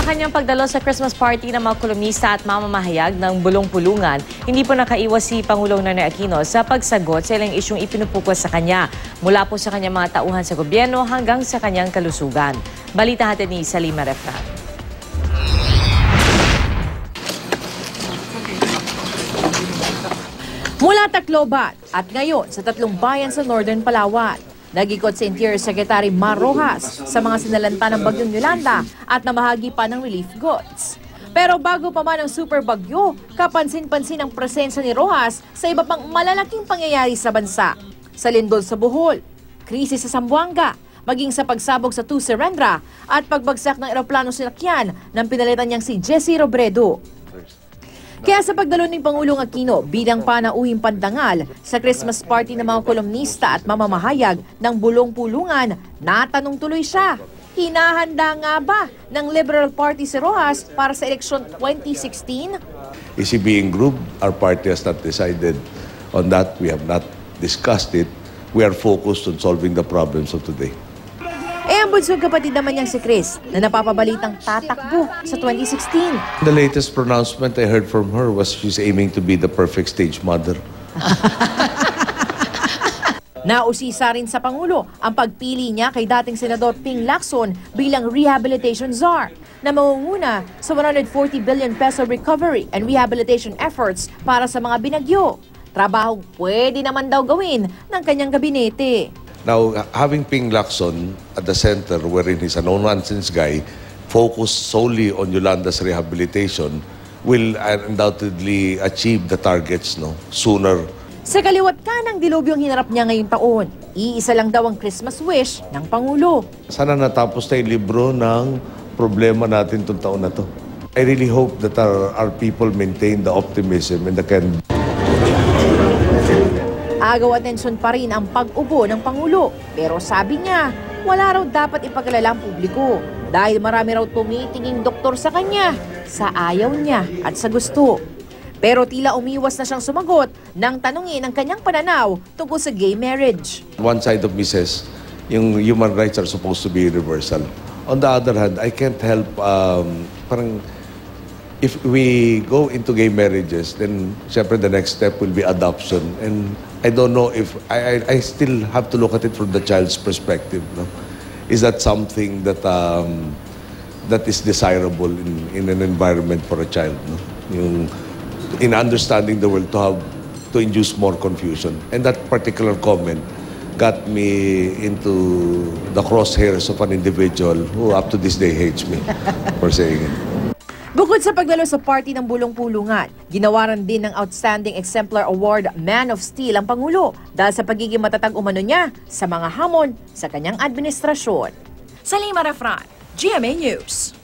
kanyang pagdalo sa Christmas party ng mga kolumnista at mamamahayag ng Bulong Pulungan, hindi po nakaiwas si Pangulong Noynoy Aquino sa pagsagot sa ilang isyong ipinupukos sa kanya mula po sa kanyang mga tauhan sa gobyerno hanggang sa kanyang kalusugan. Balita hatid ni Salima Refran. Mula Tacloban at ngayon sa 3 bayan sa Northern Palawan, nag-ikot si Interior Secretary Mar Rojas sa mga sinalanta ng Bagyong Yolanda at namahagi pa ng relief goods. Pero bago pa man ang super bagyo, kapansin-pansin ang presensya ni Rojas sa iba pang malalaking pangyayari sa bansa. Sa lindol sa Bohol, krisis sa Zamboanga, maging sa pagsabog sa Tuserendra at pagbagsak ng eroplano sinakyan ng pinalitan niyang si Jesse Robredo. Kaya sa pagdalo ni Pangulong Aquino bilang panauhing pandangal sa Christmas party ng mga kolumnista at mamamahayag ng Bulong Pulungan, natanong tuloy siya, hinahanda nga ba ng Liberal Party si Rojas para sa eleksyon 2016? Is he being grouped? Our party has not decided on that. We have not discussed it. We are focused on solving the problems of today. Ang bunsong kapatid naman niyang si Chris na napapabalitang tatakbo sa 2016. The latest pronouncement I heard from her was she's aiming to be the perfect stage mother. Nausisa rin sa Pangulo ang pagpili niya kay dating Senador Ping Lacson bilang rehabilitation czar na mangunguna sa 140 billion peso recovery and rehabilitation efforts para sa mga binagyo. Trabahong pwede naman daw gawin ng kanyang gabinete. Now, having Ping Lacson at the center, wherein he's a no-nonsense guy, focused solely on Yolanda's rehabilitation, will undoubtedly achieve the targets sooner. Sa kaliwat kanang dilubyong hinarap niya ngayong taon, iisa lang daw ang Christmas wish ng Pangulo. Sana natapos na yung libro ng problema natin itong taon na to. I really hope that our people maintain the optimism and the can. Agaw atensyon pa rin ang pag-ubo ng Pangulo. Pero sabi niya, wala raw dapat ipagkalala ang publiko dahil marami raw tumitinging doktor sa kanya, sa ayaw niya at sa gusto. Pero tila umiwas na siyang sumagot nang tanungin ang kanyang pananaw tungkol sa gay marriage. One side of me says, yung human rights are supposed to be universal. On the other hand, I can't help, parang if we go into gay marriages, then syempre the next step will be adoption. And I don't know if, I still have to look at it from the child's perspective. Is that something that that is desirable in an environment for a child? Yung, in understanding the world to induce more confusion. And that particular comment got me into the crosshairs of an individual who up to this day hates me for saying it. Bukod sa pagdalo sa party ng Bulong Pulungan, ginawaran din ng Outstanding Exemplar Award Man of Steel ang Pangulo dahil sa pagiging matatag umano niya sa mga hamon sa kanyang administrasyon. Salima Refran, GMA News.